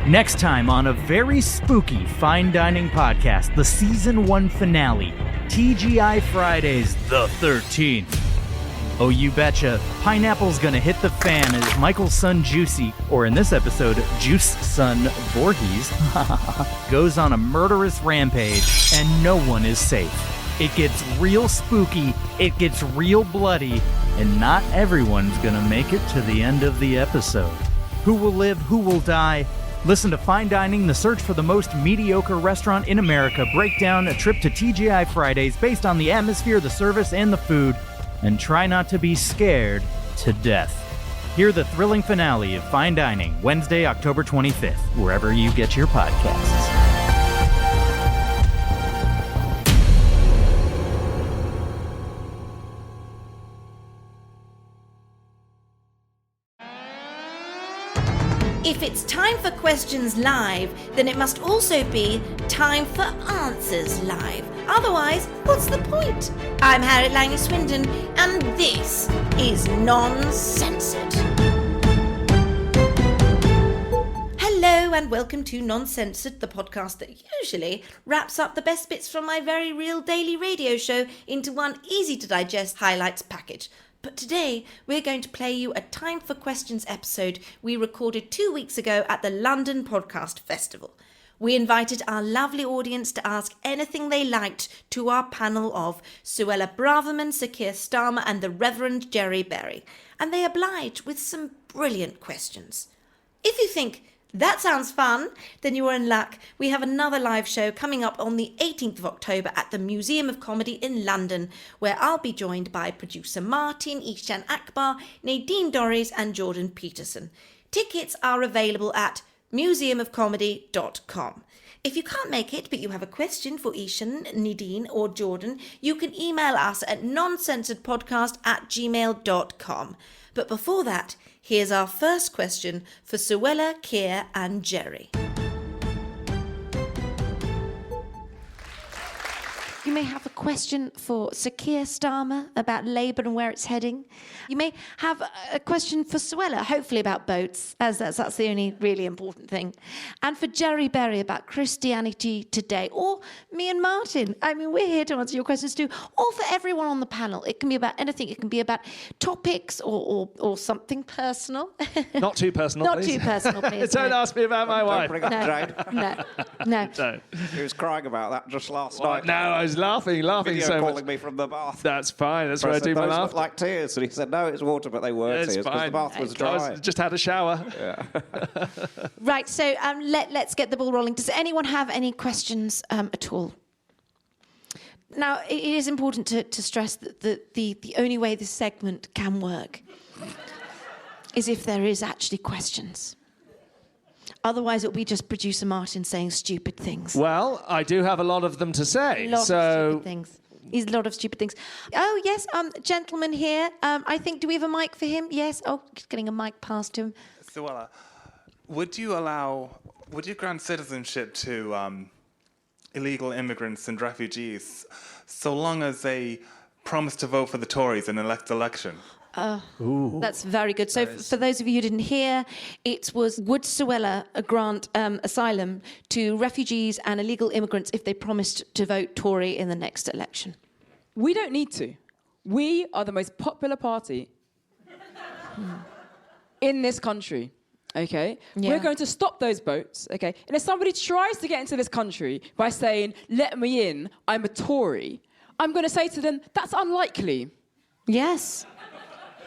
Next time on a very spooky fine dining podcast, the season 1 finale, TGI Fridays the 13th. Oh, you betcha, pineapple's gonna hit the fan as Michael's son Juicy, or in this episode, Juice's son Voorhees, goes on a murderous rampage, and no one is safe. It gets real spooky, it gets real bloody, and not everyone's gonna make it to the end of the episode. Who will live, who will die? Listen to Fine Dining, the search for the most mediocre restaurant in America, break down a trip to TGI Fridays based on the atmosphere, the service, and the food, and try not to be scared to death. Hear the thrilling finale of Fine Dining, Wednesday, October 25th, wherever you get your podcasts. If it's time for questions live, then it must also be time for answers live. Otherwise, what's the point? I'm Harriet Langley-Swindon, and this is Non-Censored. Hello and welcome to Non-Censored, the podcast that usually wraps up the best bits from my very real daily radio show into one easy-to-digest highlights package. But today, we're going to play you a Time for Questions episode we recorded 2 weeks ago at the London Podcast Festival. We invited our lovely audience to ask anything they liked to our panel of Suella Braverman, Sir Keir Starmer and the Reverend Gerry Berrie, and they obliged with some brilliant questions. If you think that sounds fun, then you are in luck. We have another live show coming up on the 18th of October at the Museum of Comedy in London, where I'll be joined by producer Martin, Eshaan Nadine Dorries and Jordan Peterson. Tickets are available at museumofcomedy.com. If you can't make it, but you have a question for Eshaan, Nadine or Jordan, you can email us at noncensoredpodcast@gmail.com. But before that, here's our first question for Suella, Keir and Gerry. You may have a question for Sir Keir Starmer about Labour and where it's heading. You may have a question for Suella, hopefully about boats, as that's the only really important thing. And for Gerry Berrie about Christianity today. Or me and Martin. I mean, we're here to answer your questions too. Or for everyone on the panel. It can be about anything. It can be about topics or something personal. Not too personal, Not please. too personal, please. Don't ask me about my wife. Bring up Jane. No. Don't. He was crying about that just last night. No, I was laughing Video so calling much. me from the bath. That's fine. That's where I do my Those laugh. look like tears. And he said, no, it's water, but they were It's tears because fine. the bath was I dry. just had a shower. Right, so let's get the ball rolling. Does anyone have any questions at all? Now, it is important to stress that the only way this segment can work is if there is actually questions. Otherwise, it'll be just producer Martin saying stupid things. Well, I do have a lot of them to say. A lot of stupid things. He's a lot of stupid things. Oh, yes, gentleman here. I think, do we have a mic for him? Yes. Oh, just getting a mic passed to him. Suella, would you grant citizenship to illegal immigrants and refugees so long as they promise to vote for the Tories in an election? That's very good. So for those of you who didn't hear, it was, would Suella grant asylum to refugees and illegal immigrants if they promised to vote Tory in the next election? We don't need to. We are the most popular party in this country, okay? Yeah. We're going to stop those boats, okay? And if somebody tries to get into this country by saying, let me in, I'm a Tory, I'm going to say to them, that's unlikely. Yes.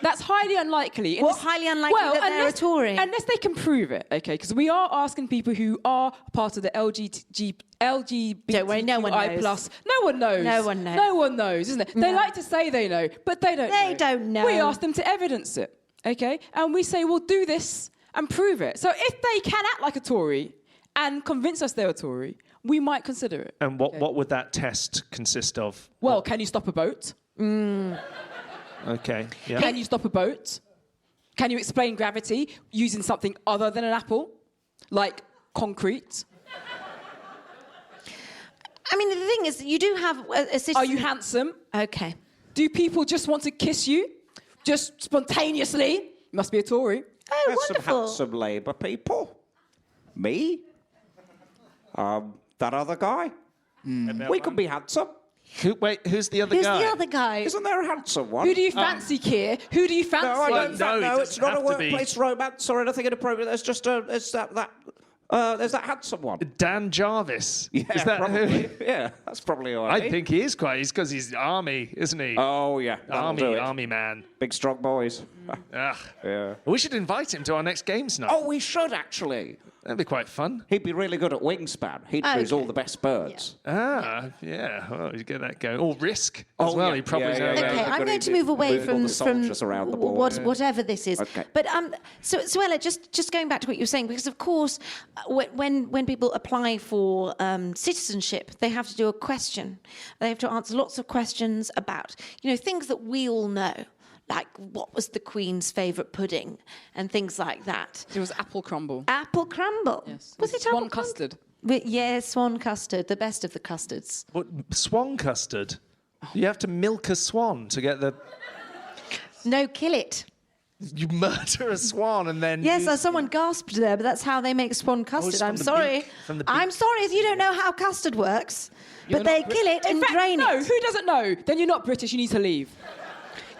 That's highly unlikely. What's highly unlikely that they're a Tory? Unless they can prove it, okay? Because we are asking people who are part of the LGBTQI+. Don't worry, no one knows. No one knows. No one knows. No one knows, isn't it? They like to say they know, but they don't know. They don't know. We ask them to evidence it, okay? And we say, well, do this and prove it. So if they can act like a Tory and convince us they're a Tory, we might consider it. And what would that test consist of? Well, can you stop a boat? Okay. Yeah. Can you stop a boat? Can you explain gravity using something other than an apple? Like concrete? I mean, the thing is, you do have a citizen... Are you handsome? Okay. Do people just want to kiss you? Just spontaneously? You must be a Tory. Oh, There's wonderful. some handsome Labour people. Me? That other guy? We could be handsome. Who's the other Who's guy? the other guy? Isn't there a handsome one? Who do you fancy, Keir? Who do you fancy? No, I don't. no, it No, it's doesn't not a have to be. workplace romance or anything inappropriate. There's just there's that handsome one. Dan Jarvis. Yeah, Is that probably. who? Yeah, that's probably who I think he is quite. He's because he's army, isn't he? Oh yeah, that'll do it. Army man. Big strong boys. Ugh. Yeah. We should invite him to our next games night. Oh, we should actually. That'd be quite fun. He'd be really good at wingspan. He'd choose all the best birds. Yeah. Well, you get that going. Or Risk as well. yeah. He probably Yeah, knows. yeah, Okay, yeah. I'm going to move away Move all from the soldiers around the board. whatever this is. Okay. But so Suella, just going back to what you were saying, because of course, when people apply for citizenship, they have to do a question. They have to answer lots of questions about things that we all know. Like, what was the Queen's favourite pudding and things like that. It was apple crumble. Apple crumble. Yes. Was it Swan apple custard? Yeah, swan custard, the best of the custards. What, swan custard? You have to milk a swan to get the... No, kill it. You murder a swan and then... Yes, someone gasped there, but that's how they make swan custard. it's I'm from the sorry. beak- from the beak. I'm sorry if you don't know how custard works. But they kill it and In fact, drain no, it. who doesn't know? Then you're not British, you need to leave.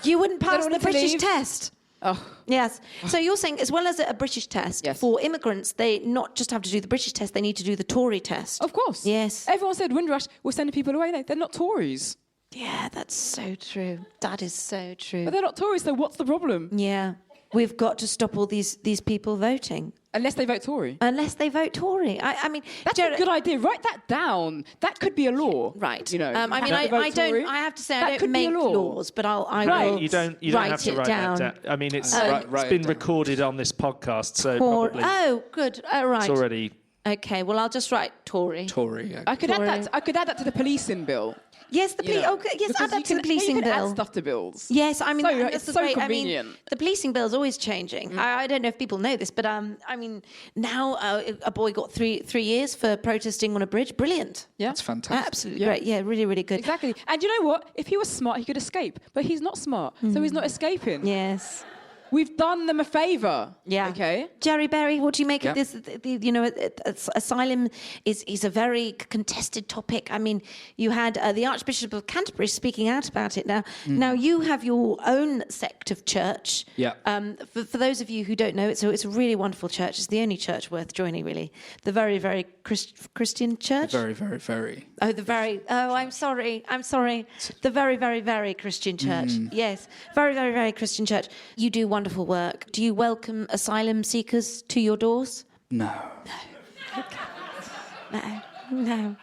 You wouldn't pass don't the want to British leave? test. Oh. Yes. So you're saying, as well as a British test, Yes. for immigrants, they not just have to do the British test, they need to do the Tory test. Of course. Yes. Everyone said Windrush, we're sending people away. No, they're not Tories. Yeah, that's so true. That is so true. But they're not Tories, so what's the problem? Yeah. We've got to stop all these people voting. Unless they vote Tory. Unless they vote Tory. I mean... That's a good idea. Write that down. That could be a law. Right. You know, I mean, have to vote I don't. Tory. I have to say, That I could don't be a make law. laws, but I Right. will You don't write have to it write down. that down. I mean, it's write been it down. recorded on this podcast, so Or, probably oh, good. Oh, right. it's already... Okay. Well, I'll just write Tory. Tory. Yeah. I could add that to the policing bill. Yes, the police. know, Okay. Yes, because add that you to the can- you policing can bill. Add stuff to bills. Yes, I mean So, that's it's the so great. convenient. I mean, the policing bill is always changing. I don't know if people know this, but I mean, now a boy got three years for protesting on a bridge. Brilliant. Yeah. That's fantastic. Absolutely great. Yeah, really, really good. Exactly. And you know what? If he was smart, he could escape. But he's not smart, so he's not escaping. Yes. We've done them a favour. Yeah. Okay. Gerry Berrie, what do you make of Yeah. this? Asylum is a very contested topic. I mean, you had the Archbishop of Canterbury speaking out about it now. Now, you have your own sect of church. Yeah. For those of you who don't know, it's a really wonderful church. It's the only church worth joining, really. The very, very Christian church. Very, very, very. Oh, I'm sorry. The very, very, very Christian church. Yes, very, very, very Christian church. You do wonderful work. Do you welcome asylum seekers to your doors? No. No.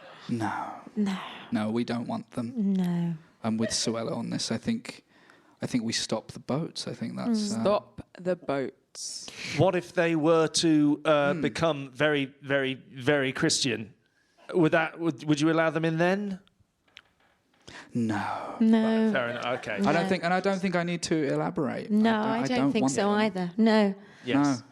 No, we don't want them. No. I'm with Suella on this. I think we stop the boats. I think that's... Stop the boats. What if they were to become very, very, very Christian? Would you allow them in then? No. No. Fair enough. Okay. I don't think I need to elaborate. No, I don't think want so them. either. No. Yes.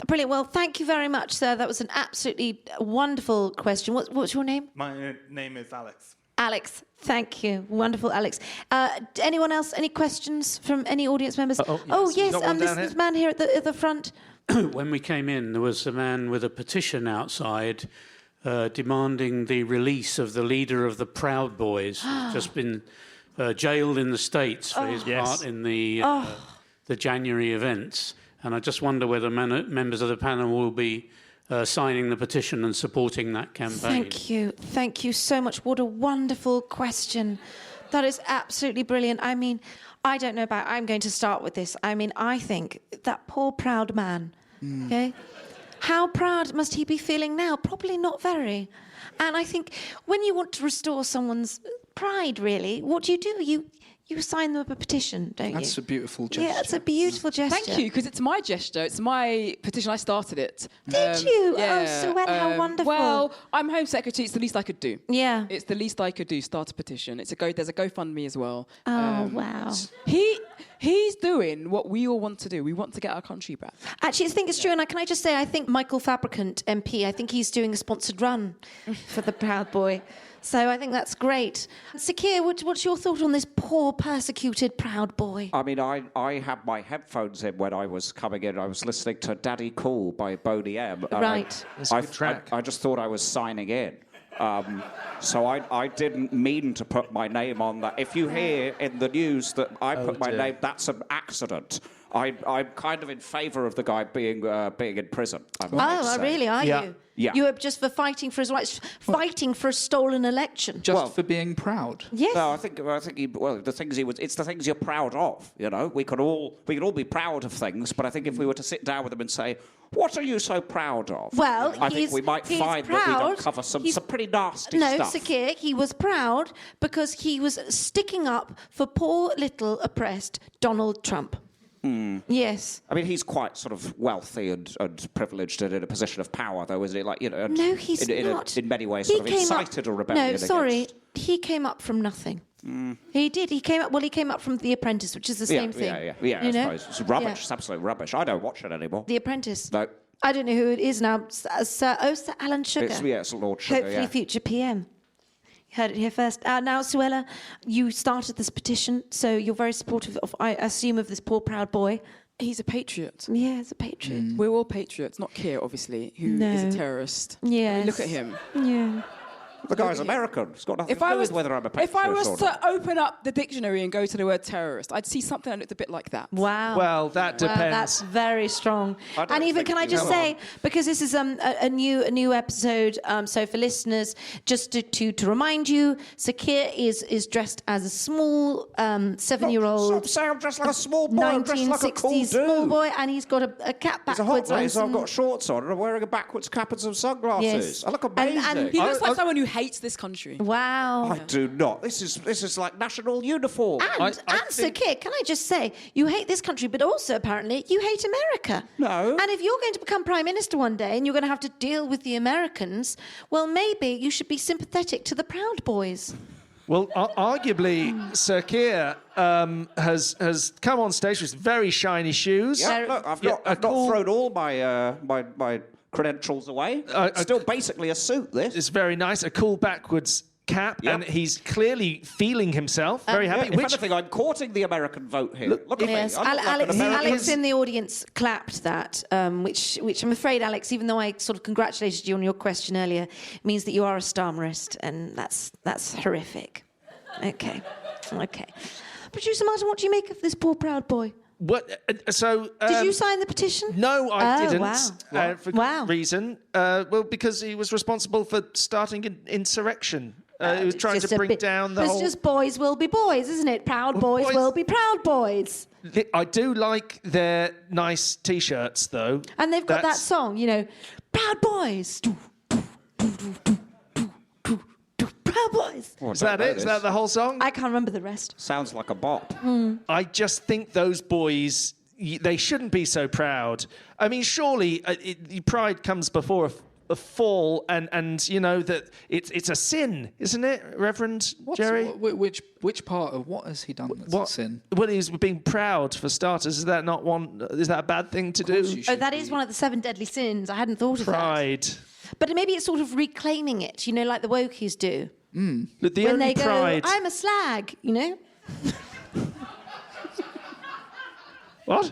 Brilliant. Well, thank you very much, sir. That was an absolutely wonderful question. What's your name? My name is Alex. Alex. Thank you. Wonderful, Alex. Anyone else? Any questions from any audience members? Yes. Got one down This here. man here at the front. When we came in, there was a man with a petition outside demanding the release of the leader of the Proud Boys, who's just been jailed in the States for his part in the January events. And I just wonder whether members of the panel will be signing the petition and supporting that campaign. Thank you. Thank you so much. What a wonderful question. That is absolutely brilliant. I mean, I don't know about... I'm going to start with this. I mean, I think that poor proud man, okay? How proud must he be feeling now? Probably not very. And I think when you want to restore someone's pride, really, what do? You sign them up a petition, don't you? That's a beautiful gesture. Yeah, it's a beautiful gesture. Thank you, because it's my gesture. It's my petition. I started it. Did you? Oh, Suella, how wonderful. Well, I'm Home Secretary. It's the least I could do. Yeah. It's the least I could do. Start a petition. There's a GoFundMe as well. Oh, wow. he's doing what we all want to do. We want to get our country back. Actually, I think it's true. And can I just say, I think Michael Fabricant, MP, I think he's doing a sponsored run for the Proud Boy. So I think that's great. Sir Keir, what's your thought on this poor, persecuted Proud Boy? I mean, I had my headphones in when I was coming in. I was listening to Daddy Cool by Boney M. Right. That's a good track. I just thought I was signing in. So I didn't mean to put my name on that. If you hear in the news that I put my name, that's an accident. I'm kind of in favour of the guy being in prison. Really? Are you? Yeah. You are just for fighting for his rights, fighting for a stolen election. Just for being proud. Yes. No, I think the things it's the things you're proud of. You know, we could all be proud of things, but I think if we were to sit down with them and say, "What are you so proud of?" Well, I think we might find that we'd uncover some pretty nasty stuff. No, Sir Keir, he was proud because he was sticking up for poor little oppressed Donald Trump. Yes. I mean, he's quite sort of wealthy and privileged and in a position of power, though, isn't he? Like, you know, no, he's not. In many ways, sort of incited a rebellion. No, sorry, he came up from nothing. He did. He came up from The Apprentice, which is the same thing. Yeah. I suppose it's rubbish. Yeah. It's absolute rubbish. I don't watch it anymore. The Apprentice. No. I don't know who it is now. Sir Alan Sugar. It's Lord Sugar. Hopefully, future PM. Heard it here first. Now, Suella, you started this petition, so you're very supportive of, I assume, of this poor proud boy. He's a patriot. Yeah, he's a patriot. We're all patriots, not Keir, obviously, who is a terrorist. Yes. I mean, look at him. Yeah. The guy's American. It's got nothing to do with whether I'm a patriot. If I was to open up the dictionary and go to the word terrorist, I'd see something that looked a bit like that. Wow. Well, that depends. Wow, that's very strong. And even, can I just say, because this is a new episode, so for listeners, just to remind you, Sir Keir is dressed as a small 7-year-old. Stop saying I'm dressed like a small boy. I'm dressed like a cool 1960s dude. small boy, and he's got a cap backwards. It's a hot day, on so I've got shorts on and I'm wearing a backwards cap and some sunglasses. Yes. I look amazing. And He looks like someone who hates this country. Wow. I do not. This is like national uniform. And Sir Keir, can I just say, you hate this country, but also apparently you hate America. No. And if you're going to become Prime Minister one day and you're going to have to deal with the Americans, well, maybe you should be sympathetic to the Proud Boys. Well, arguably, Sir Keir has come on stage with very shiny shoes. Yeah, look, I've not thrown all my credentials away. Still basically a suit, this. It's very nice. A cool backwards cap, and he's clearly feeling himself. Very happy. If anything, I'm courting the American vote here. Look at me. I'm not like an American. Alex in the audience clapped that, which I'm afraid, Alex, even though I sort of congratulated you on your question earlier, means that you are a Starmerist, and that's horrific. Okay. Producer Martin, what do you make of this poor proud boy? What? So did you sign the petition? No, I didn't. Wow. For good reason. Well, because he was responsible for starting an insurrection. He was trying to bring down the whole... It's just boys will be boys, isn't it? Proud boys will be proud boys. I do like their nice T-shirts, though. And they've got that song, Proud Boys. Proud Boys. Is that it? Is that the whole song? I can't remember the rest. Sounds like a bop. I just think those boys, they shouldn't be so proud. I mean, surely pride comes before a fall, and you know that it's a sin, isn't it, Reverend Gerry? Which part of what has he done that's a sin? Well, he's being proud, for starters. Is that not one? Is that a bad thing to do? Oh, that is one of the 7 deadly sins. I hadn't thought of that. Pride. But maybe it's sort of reclaiming it, like the wokies do. But the when only they pride... go, I'm a slag, What?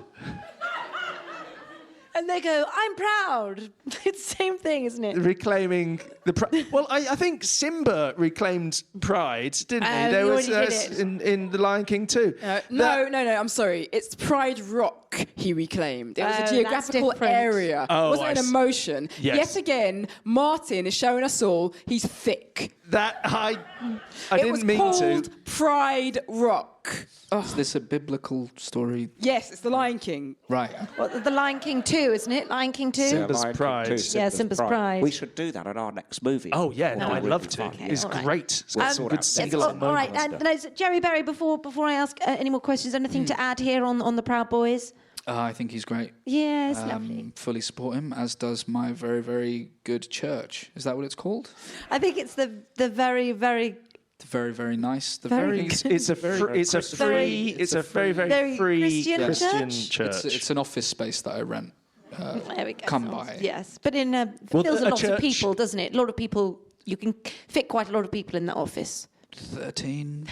And they go, I'm proud. It's the same thing, isn't it? Reclaiming the pride. Well, I think Simba reclaimed pride, didn't he? There was in The Lion King too. No, I'm sorry. It's Pride Rock he reclaimed. It was a geographical area. Oh, it wasn't an emotion. Yes. Yet again, Martin is showing us all he's thick. That I didn't mean to. It was called Pride Rock. Is this a biblical story? Yes, it's The Lion King. Right. Well, The Lion King 2, isn't it? Lion King 2? Simba's Pride. Simba's Pride. We should do that in our next movie. Oh, yeah. No, I'd love to. Okay, It's great. Good singular moment. All right. And Gerry Berrie, before I ask any more questions, anything to add here on the Proud Boys? I think he's great. Yeah, it's lovely. Fully support him, as does my very, very good church. Is that what it's called? I think it's the very, very Very, very nice. It's a very free Christian church. It's an office space that I rent. There we go. Come by. Yes, but fills a lot of people, doesn't it? A lot of people. You can fit quite a lot of people in that office. 13.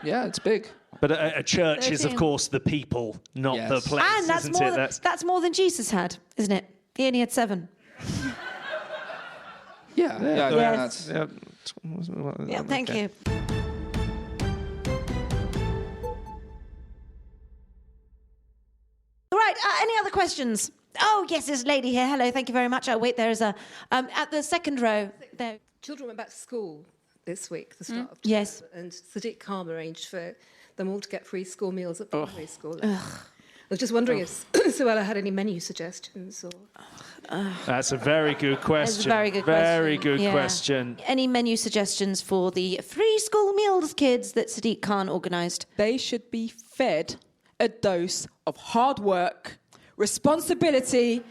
Yeah, it's big. But a church is, of course, the people, not the place, and that's more than Jesus had, isn't it? He only had 7. Yeah. Thank you. All right, any other questions? Oh, yes, there's a lady here. Hello, thank you very much. Oh, wait, there is a... at the second row, there. Children went back to school this week, the start of Yes. and Sadiq Khan arranged for them all to get free school meals at primary school. I was just wondering if Suella had any menu suggestions or... That's a very good question. That's a very good question. Very good question. Any menu suggestions for the free school meals kids that Sadiq Khan organised? They should be fed a dose of hard work, responsibility,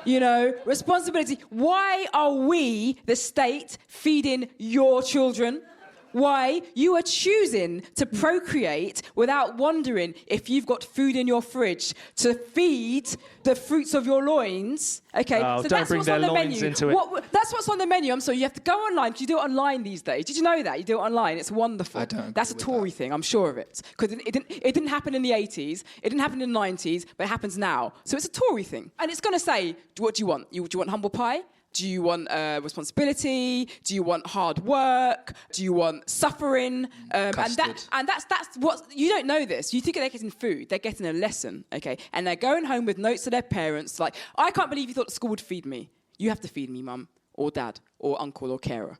responsibility. Why are we, the state, feeding your children? Why? You are choosing to procreate without wondering if you've got food in your fridge to feed the fruits of your loins. Okay, so that's bring what's their on the loins menu. into it. That's what's on the menu. I'm sorry, you have to go online because you do it online these days. Did you know that? You do it online. It's wonderful. I don't That's a agree with Tory that. thing, I'm sure of it. Because it didn't happen in the 80s, it didn't happen in the 90s, but it happens now. So it's a Tory thing. And it's going to say, what do you want? Do you want humble pie? Do you want responsibility? Do you want hard work? Do you want suffering? And that's what you don't know this. You think they're getting food, they're getting a lesson, okay? And they're going home with notes to their parents like, I can't believe you thought the school would feed me. You have to feed me, mum, or dad, or uncle, or carer.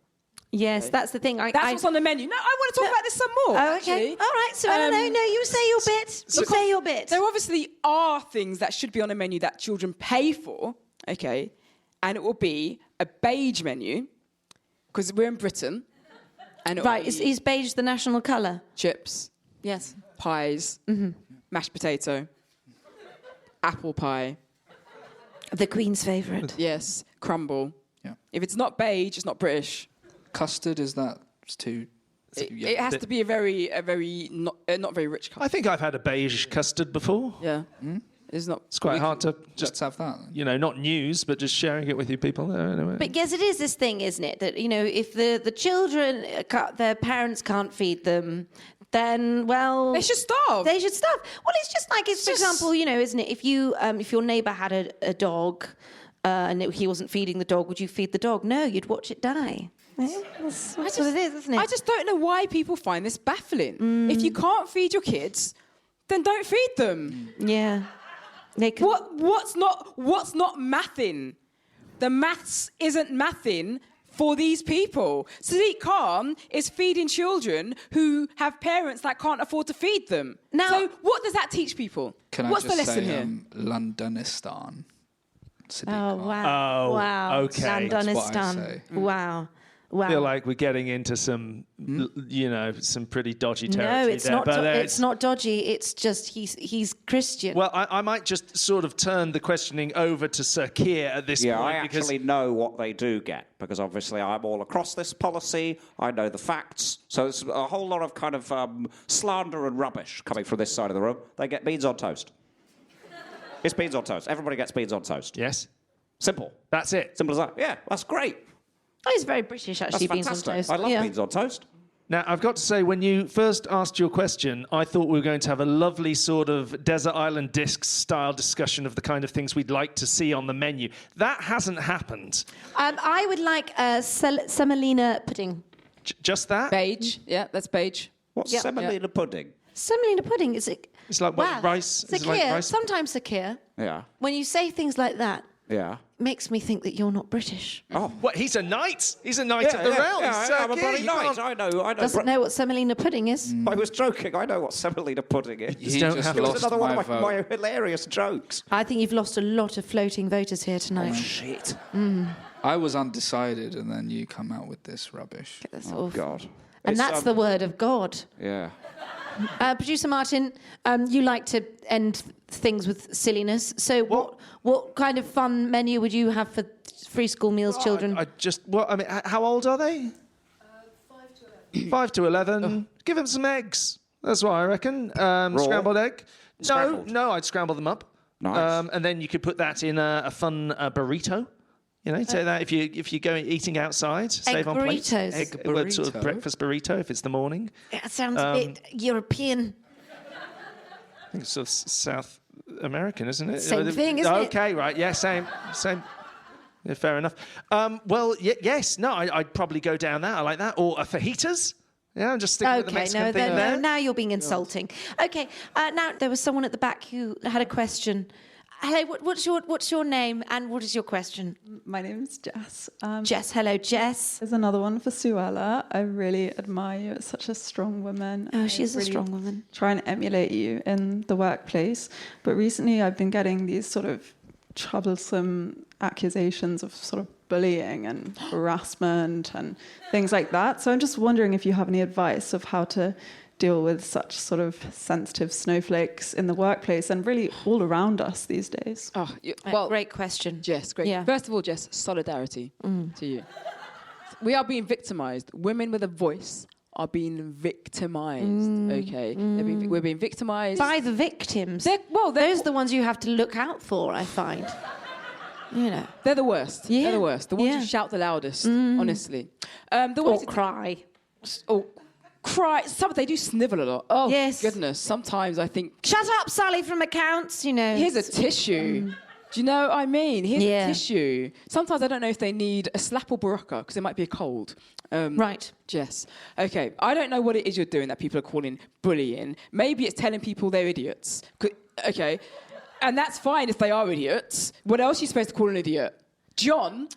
Yes, okay. That's the thing. That's what's on the menu. No, I want to talk about this some more. Oh, okay. Actually. All right. So no, you say your bit. Say your bit. There obviously are things that should be on a menu that children pay for, okay? And it will be a beige menu, because we're in Britain. And right, is beige the national colour? Chips. Yes. Pies. Mm-hmm. Mashed potato. Apple pie. The Queen's favourite. Yes. Crumble. Yeah. If it's not beige, it's not British. Custard, is that too... It has to be a very not very rich custard. I think I've had a beige custard before. Yeah. It's not. It's quite hard to just have that. Not news, but just sharing it with you people. Anyway. But yes, it is this thing, isn't it? That if the children, their parents can't feed them, then they should starve. They should starve. Well, it's just like for example, isn't it? If your neighbour had a dog, and he wasn't feeding the dog, would you feed the dog? No, you'd watch it die. That's what it is, isn't it? I just don't know why people find this baffling. If you can't feed your kids, then don't feed them. Yeah. What's not mathing? The maths isn't mathing for these people. Sadiq Khan is feeding children who have parents that can't afford to feed them. Now, so what does that teach people? What's the lesson here? Londonistan. Sadiq Oh, Khan. wow. Oh, wow. okay. Londonistan. Wow. Wow. I feel like we're getting into some, some pretty dodgy territory. No, it's there, not. but It's not dodgy. It's just he's Christian. Well, I might just sort of turn the questioning over to Sir Keir at this point. Yeah, I actually know what they do get, because obviously I'm all across this policy. I know the facts. So it's a whole lot of kind of slander and rubbish coming from this side of the room. They get beans on toast. It's beans on toast. Everybody gets beans on toast. Yes. Simple. That's it. Simple as that. Yeah, that's great. Oh, he's very British, actually, That's beans on fantastic. toast. I love beans on toast. Now, I've got to say, when you first asked your question, I thought we were going to have a lovely sort of Desert Island Discs style discussion of the kind of things we'd like to see on the menu. That hasn't happened. I would like semolina pudding. Just that? Beige. Yeah, that's beige. What's Yep. semolina pudding? Semolina pudding is it? It's like what, rice? Sir Is it like Keir, rice? sometimes Sir Keir, Yeah. when you say things like that, Yeah. makes me think that you're not British. Oh. What, he's a knight? He's a knight of the realm. Yeah, Sir I'm a Keir, bloody you knight. can't- I know. Doesn't know what semolina pudding is. I was joking. I know what semolina pudding is. He don't just have- It was lost another one my of vote. my hilarious jokes. I think you've lost a lot of floating voters here tonight. Shit. I was undecided, and then you come out with this rubbish. That's awful. God. And It's, that's the word of God. Yeah. Producer Martin, you like to end things with silliness. So what kind of fun menu would you have for free school meals, children? How old are they? 5 to 11. 5 to 11. Give them some eggs. That's what I reckon. Scrambled egg. Scrambled? No, I'd scramble them up. Nice. And then you could put that in a fun burrito. You know, take that if you go eating outside, save on plates. burritos. Egg Burrito. sort of breakfast burrito if it's the morning. That sounds a bit European. I think it's sort of South American, isn't it? Same thing, isn't it? Okay, right. Yeah, same. Yeah, fair enough. Well, yes. No, I'd probably go down that. I like that. Or fajitas. Yeah, I'm just sticking with the Mexican thing there. now you're being insulting. Okay, now there was someone at the back who had a question. Hello, what's your name and what is your question? My name's Jess. Jess, hello, Jess. There's another one for Suella. I really admire you as such a strong woman. Oh, she is a really strong woman. Try and emulate you in the workplace. But recently I've been getting these sort of troublesome accusations of sort of bullying and harassment and things like that. So I'm just wondering if you have any advice of how to deal with such sort of sensitive snowflakes in the workplace and really all around us these days. Oh, Great question. Jess, great. Yeah. First of all, Jess, solidarity to you. We are being victimised. Women with a voice are being victimised, okay? We're being victimised. By the victims. Those are the ones you have to look out for, I find. You know. They're the worst. Yeah. They're the worst. The ones Yeah. who shout the loudest, honestly. Or cry. Or cry. They do snivel a lot. Oh, Yes. goodness. Sometimes I think, Shut up, Sally from accounts, you know. here's a tissue. Do you know what I mean? Here's Yeah. a tissue. Sometimes I don't know if they need a slap or barocca because it might be a cold. Right. Jess. Okay, I don't know what it is you're doing that people are calling bullying. Maybe it's telling people they're idiots. Okay, and that's fine if they are idiots. What else are you supposed to call an idiot? John?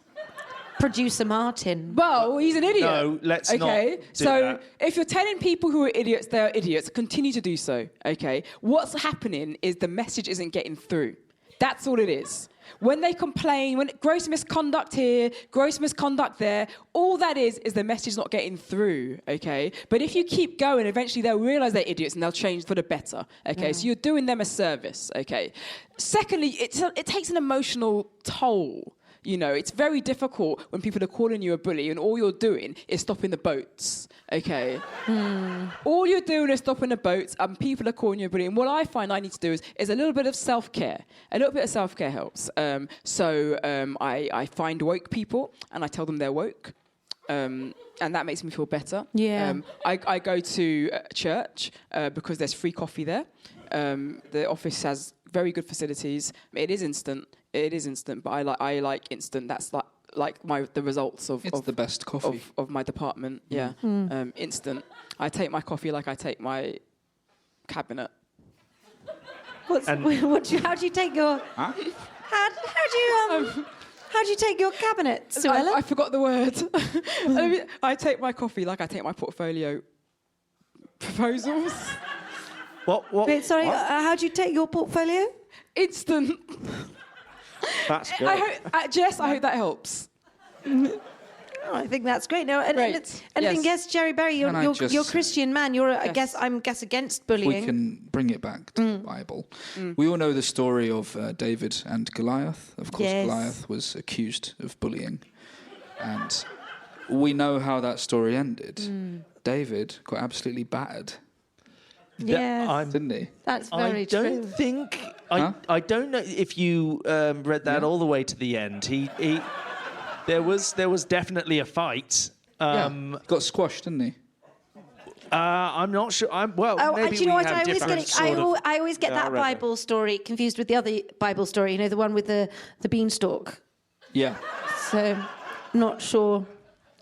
Producer Martin. Well, he's an idiot. No, let's not Okay, do so that. if you're telling people who are idiots they are idiots, continue to do so. Okay, what's happening is the message isn't getting through. That's all it is. When they complain, when gross misconduct here, gross misconduct there, all that is the message not getting through, okay? But if you keep going, eventually they'll realise they're idiots and they'll change for the better, okay? So you're doing them a service, okay? Secondly, it takes an emotional toll. You know, it's very difficult when people are calling you a bully and all you're doing is stopping the boats, okay? All you're doing is stopping the boats and people are calling you a bully. And what I find I need to do is a little bit of self-care. A little bit of self-care helps. I find woke people and I tell them they're woke. And that makes me feel better. Yeah. I go to church because there's free coffee there. The office has very good facilities. It is instant, but I like instant. That's like the results of the best coffee of my department. Yeah, instant. I take my coffee like I take my cabinet. How do you take your... Huh? How do you take your cabinet, Suella? I forgot the word. I take my coffee like I take my portfolio proposals. What? Wait, sorry, how do you take your portfolio? Instant. That's good. Jess, I hope that helps. Oh, I think that's great. No, Great. anything, yes, Jerry Berrie, you're a Christian man. You're, I Yes. guess against bullying. We can bring it back to the Bible. We all know the story of David and Goliath. Of course, Yes. Goliath was accused of bullying. And we know how that story ended. David got absolutely battered, Yes, didn't he? that's very I don't true. think... Huh? I don't know if you read that all the way to the end. There was definitely a fight. Got squashed, didn't he? I'm not sure. Maybe do you know we what? have different I always get that Bible story confused with the other Bible story. You know, the one with the beanstalk. Yeah. So, not sure.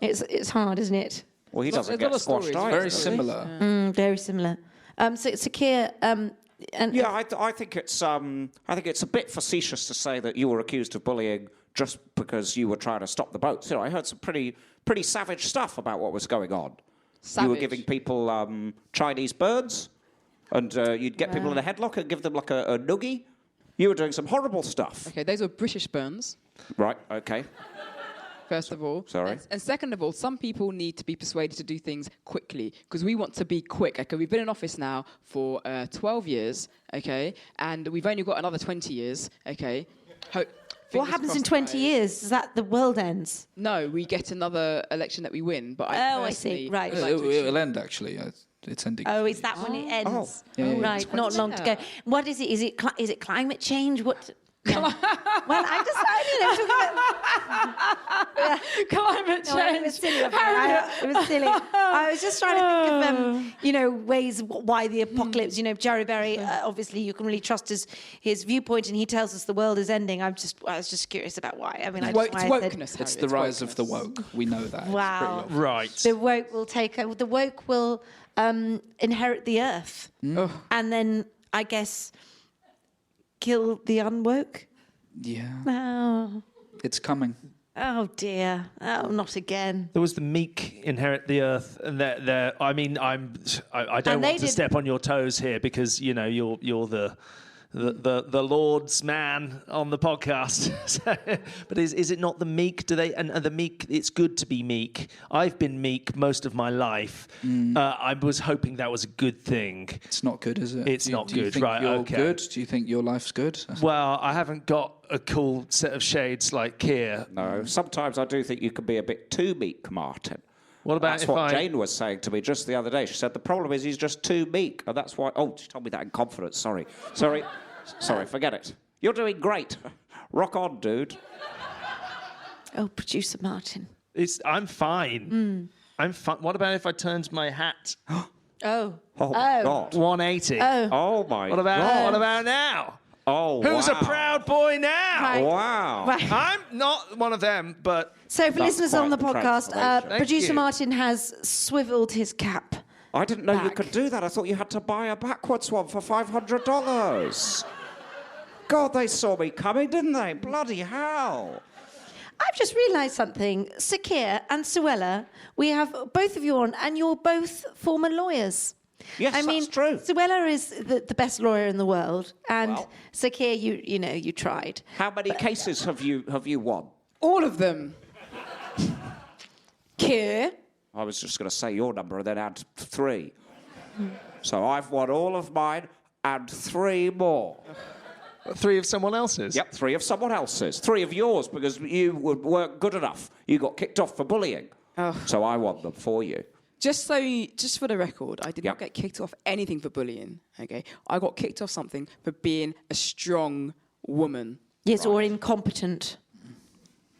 It's hard, isn't it? Well, he doesn't there's a lot get of stories. squashed either. Very does he? similar. Very similar. So Keir, and Yeah, I think it's a bit facetious to say that you were accused of bullying just because you were trying to stop the boats. You know, I heard some pretty savage stuff about what was going on. Savage. You were giving people Chinese birds, and you'd get people in a headlock and give them like a noogie. You were doing some horrible stuff. Okay, those were British burns. Right. Okay. First of all. Sorry. And second of all, some people need to be persuaded to do things quickly because we want to be quick. Okay, we've been in office now for 12 years, okay, and we've only got another 20 years, okay. What happens in 20 years? Is that the world ends? No, we get another election that we win. But I see. Right. It'll end, actually. It's ending. Oh, is that when it ends? Yeah. Right, not long to go. What is it? Is it climate change? What? No. Well, I decided climate change. No, it was silly. It was silly. I was just trying to think of, ways why the apocalypse. Gerry Berrie. Obviously, you can really trust his viewpoint, and he tells us the world is ending. I was just curious about why. I mean, it's wokeness. It's the rise of the woke. We know that. Wow. Right. The woke will take over. The woke will inherit the earth, and then I guess kill the unwoke. Yeah. Oh. It's coming. Oh dear! Oh, not again. There was the meek inherit the earth, and I don't want to step on your toes here because you're the Lord's man on the podcast. But is it not the meek? Do they and the meek? It's good to be meek. I've been meek most of my life. I was hoping that was a good thing. It's not good, is it? It's not do you good, think right? You're okay. good? Do you think your life's good? Well, I haven't got a cool set of shades like Keir. No, sometimes I do think you can be a bit too meek, Martin. What about that's if what Jane was saying to me just the other day. She said the problem is he's just too meek, and that's why. Oh, she told me that in confidence. Sorry, forget it. You're doing great. Rock on, dude. Oh, Producer Martin. I'm fine. I'm fine. What about if I turned my hat? Oh my God. 180. Oh my What about God. What about now? Oh, Who's a proud boy now? Right. Wow. Right. I'm not one of them, but So for listeners on the quite the podcast, transformation. Producer you. Martin has swiveled his cap. I didn't know you back. could do that. I thought you had to buy a backwards one for $500. God, they saw me coming, didn't they? Bloody hell. I've just realised something. Sir Keir and Suella, we have both of you on, and you're both former lawyers. Yes, I mean, that's true. Suella is the best lawyer in the world, and Well. Sir Keir, you tried. How many cases have you won? All of them. Keir? I was just going to say your number and then add 3. So I've won all of mine and 3 more. 3 of someone else's. Yep, 3 of someone else's. 3 of yours because you weren't good enough. You got kicked off for bullying. So I won them for you. Just for the record, I did not get kicked off anything for bullying. Okay, I got kicked off something for being a strong woman. Yes, or incompetent.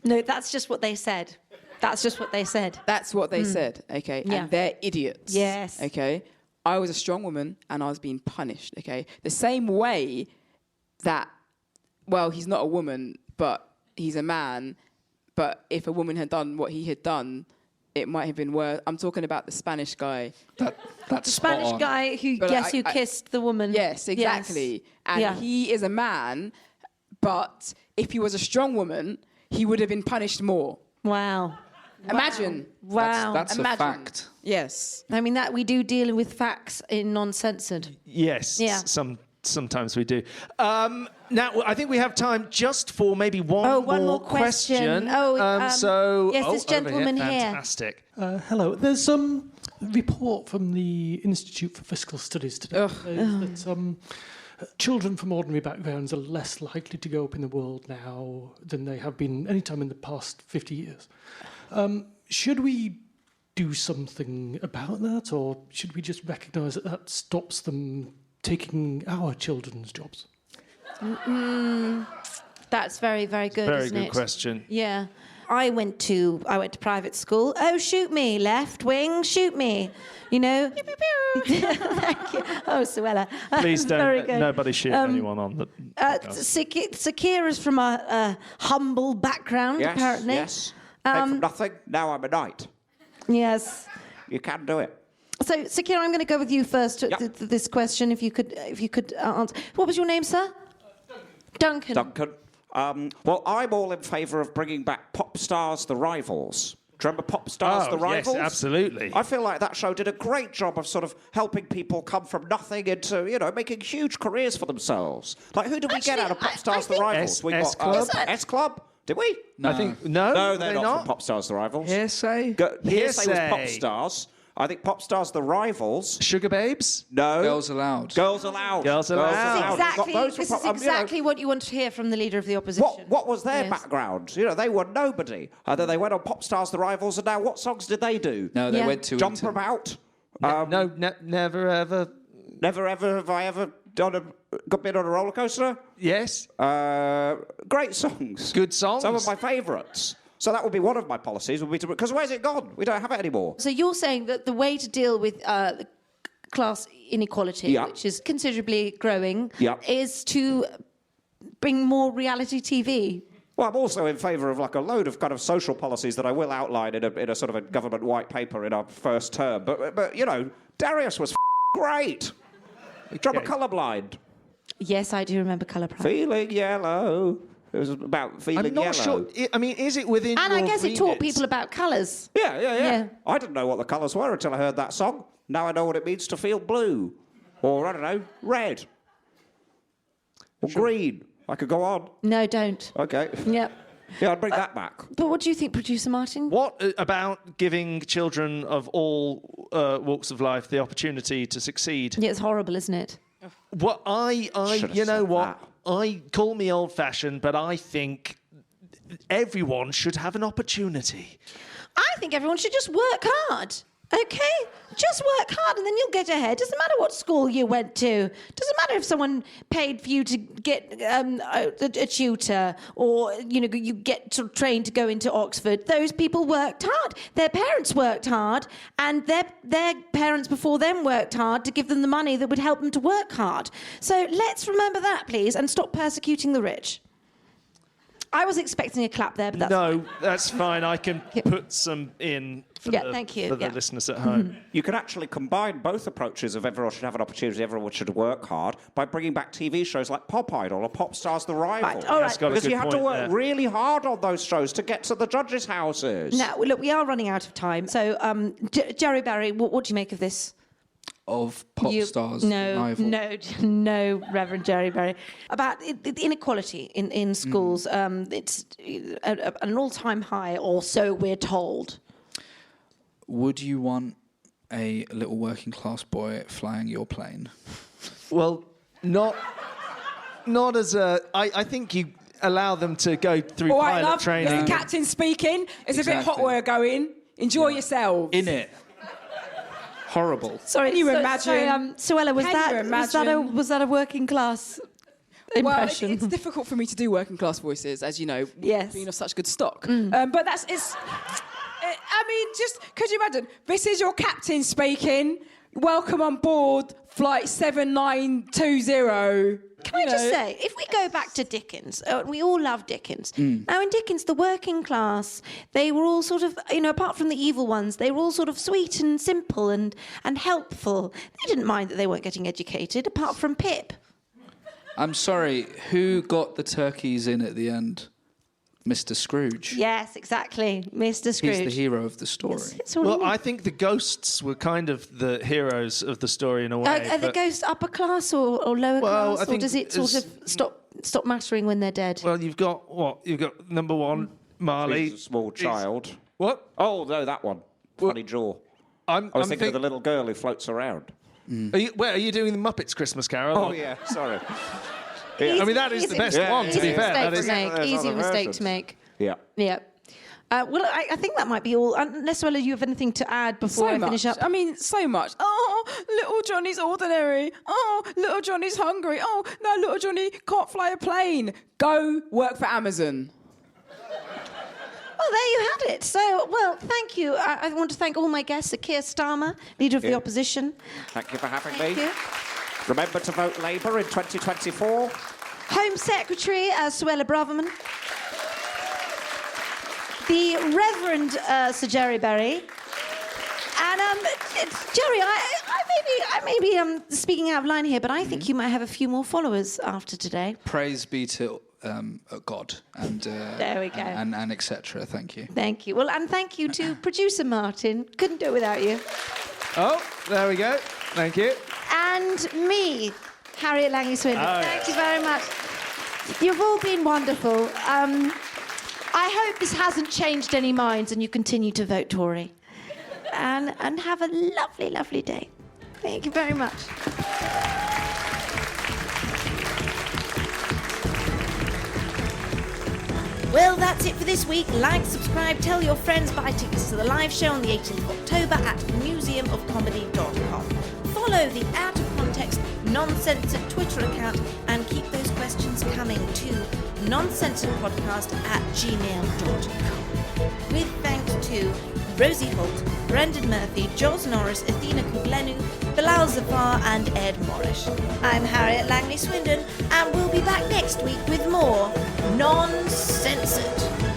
No, that's just what they said. That's just what they said. That's what they said. Okay, Yeah. and they're idiots. Yes. Okay, I was a strong woman and I was being punished. Okay, the same way that, well, he's not a woman, but he's a man. But if a woman had done what he had done, it might have been worse. I'm talking about the Spanish guy. That's The Spanish guy who kissed the woman. Yes, exactly. Yes. And he is a man, but if he was a strong woman, he would have been punished more. Wow. Imagine. Wow. That's a Imagine. fact. Yes. I mean, that we do deal with facts in non-censored. Yes. Yeah. Sometimes we do. Now, I think we have time just for maybe one more question. Yes, this gentleman here. Fantastic. Hello. There's some report from the Institute for Fiscal Studies today that children from ordinary backgrounds are less likely to go up in the world now than they have been any time in the past 50 years. Should we do something about that, or should we just recognise that stops them taking our children's jobs? That's very, very good, Very isn't good it? question. Yeah. I went to private school. Oh, shoot me, left wing, shoot me. Thank you. Oh, Suella. Please Very don't. good. Nobody shoot anyone on the. Sir Keir is from a humble background, Yes, apparently. yes. Came from nothing, now I'm a knight. Yes. You can do it. So, Sir Keir, I'm going to go with you first to this question. If you could answer. What was your name, sir? Duncan. Well, I'm all in favour of bringing back Pop Stars The Rivals. Do you remember Pop Stars The Rivals? Yes, absolutely. I feel like that show did a great job of sort of helping people come from nothing into, making huge careers for themselves. Like, who did we get out of Pop Stars The Rivals? We got S-Club. S-Club. Did we? No. I think no. No, they're not from Pop Stars The Rivals. Hearsay. Hearsay was Hearsay. Pop Stars. I think pop stars, the rivals. Sugar Babes? No. Girls Aloud. Girls Aloud. Girls Aloud. This is exactly what you want to hear from the leader of the opposition. What was their background? You know, they were nobody. And then they went on Pop Stars, the Rivals, and now what songs did they do? No, they went to Jump About. Never ever. Never ever have I ever been on a roller coaster. Yes. Great songs. Good songs. Some of my favourites. So that would be one of my policies. Because where's it gone? We don't have it anymore. So you're saying that the way to deal with class inequality, which is considerably growing, is to bring more reality TV. Well, I'm also in favour of like a load of kind of social policies that I will outline in a sort of a government white paper in our first term. But you know, Darius was great. Drop a colourblind. Yes, I do remember Colourblind. Feeling yellow. It was about feeling yellow. I'm not sure. I mean, is it within And your I guess it remit? taught people about colours. Yeah. I didn't know what the colours were until I heard that song. Now I know what it means to feel blue. Or, I don't know, red. Or green. I could go on. No, don't. Okay. Yep. Yeah, I'd bring that back. But what do you think, Producer Martin? What about giving children of all walks of life the opportunity to succeed? Yeah, it's horrible, isn't it? What you know what? I call me old-fashioned, but I think everyone should have an opportunity. I think everyone should just work hard. Okay? Just work hard and then you'll get ahead. Doesn't matter what school you went to. Doesn't matter if someone paid for you to get a tutor or, you know, you get sort of trained to go into Oxford. Those people worked hard. Their parents worked hard and their parents before them worked hard to give them the money that would help them to work hard. So let's remember that, please, and stop persecuting the rich. I was expecting a clap there, but that's fine. That's fine. I can put some in for the listeners at home. You can actually combine both approaches of everyone should have an opportunity, everyone should work hard, by bringing back TV shows like Pop Idol or Pop Stars The Rival. Right, all right. Because you have to work really hard on those shows to get to the judges' houses. Now, look, we are running out of time. So, Gerry Berrie, what do you make of this? Of Pop Stars Rival. No, Reverend Gerry Berrie. About the inequality in schools. It's an all-time high, or so we're told. Would you want a little working class boy flying your plane? Well, not as a... I think you allow them to go through All right, pilot love, training. it's the captain speaking. It's a bit hot where we're going. Enjoy yourselves. In it. Horrible. Sorry, Can you imagine? Suella, was that a working class impression? Well, it's difficult for me to do working class voices, as you know, being of such good stock. But I mean, just could you imagine? This is your captain speaking. Welcome on board flight 7920. Can I just say, if we go back to Dickens, we all love Dickens. Now, in Dickens, the working class, they were all sort of, you know, apart from the evil ones, they were all sort of sweet and simple and helpful. They didn't mind that they weren't getting educated, apart from Pip. I'm sorry, who got the turkeys in at the end? Mr. Scrooge. Yes, exactly. Mr. Scrooge. He's the hero of the story. Well, I think the ghosts were kind of the heroes of the story in a way. Are the ghosts upper class or lower class? I or think does it sort of stop mattering when they're dead? Well, you've got what? You've got number one, Marley. He's a small child. What? Oh, no, that one. Funny jaw. I was thinking of the little girl who floats around. Are you doing the Muppets Christmas Carol? Oh, yeah, sorry. I mean, that is the best one, to be fair. Easy mistake to make. Yeah. Yeah. Well, I think that might be all. Unless, Suella, you have anything to add before I finish up? I mean, so much. Oh, little Johnny's ordinary. Oh, little Johnny's hungry. Oh, no, little Johnny can't fly a plane. Go work for Amazon. Well, there you had it. So, well, thank you. I want to thank all my guests, Sir Keir Starmer, Leader of the Opposition. Thank you for having Thank me. you. Remember to vote Labour in 2024. Home Secretary, Suella Braverman. The Reverend Sir Gerry Berrie. And, Gerry, I may be speaking out of line here, but I think you might have a few more followers after today. Praise be to God and there we go. and etc. Thank you. Thank you. Well, and thank you to Producer Martin. Couldn't do it without you. Oh, there we go. Thank you. And me, Harriet Langley-Swindon. Thank you very much. You've all been wonderful. I hope this hasn't changed any minds and you continue to vote Tory. and have a lovely, lovely day. Thank you very much. Well, that's it for this week. Like, subscribe, tell your friends, buy tickets to the live show on the 18th of October at museumofcomedy.com. Follow the Out of Context Non-Censored Twitter account and keep those questions coming to noncensoredpodcast@gmail.com. With thanks to Rosie Holt, Brendan Murphy, Jos Norris, Athena Kublenu, Bilal Zafar and Ed Morrish. I'm Harriet Langley-Swindon and we'll be back next week with more Non-Censored.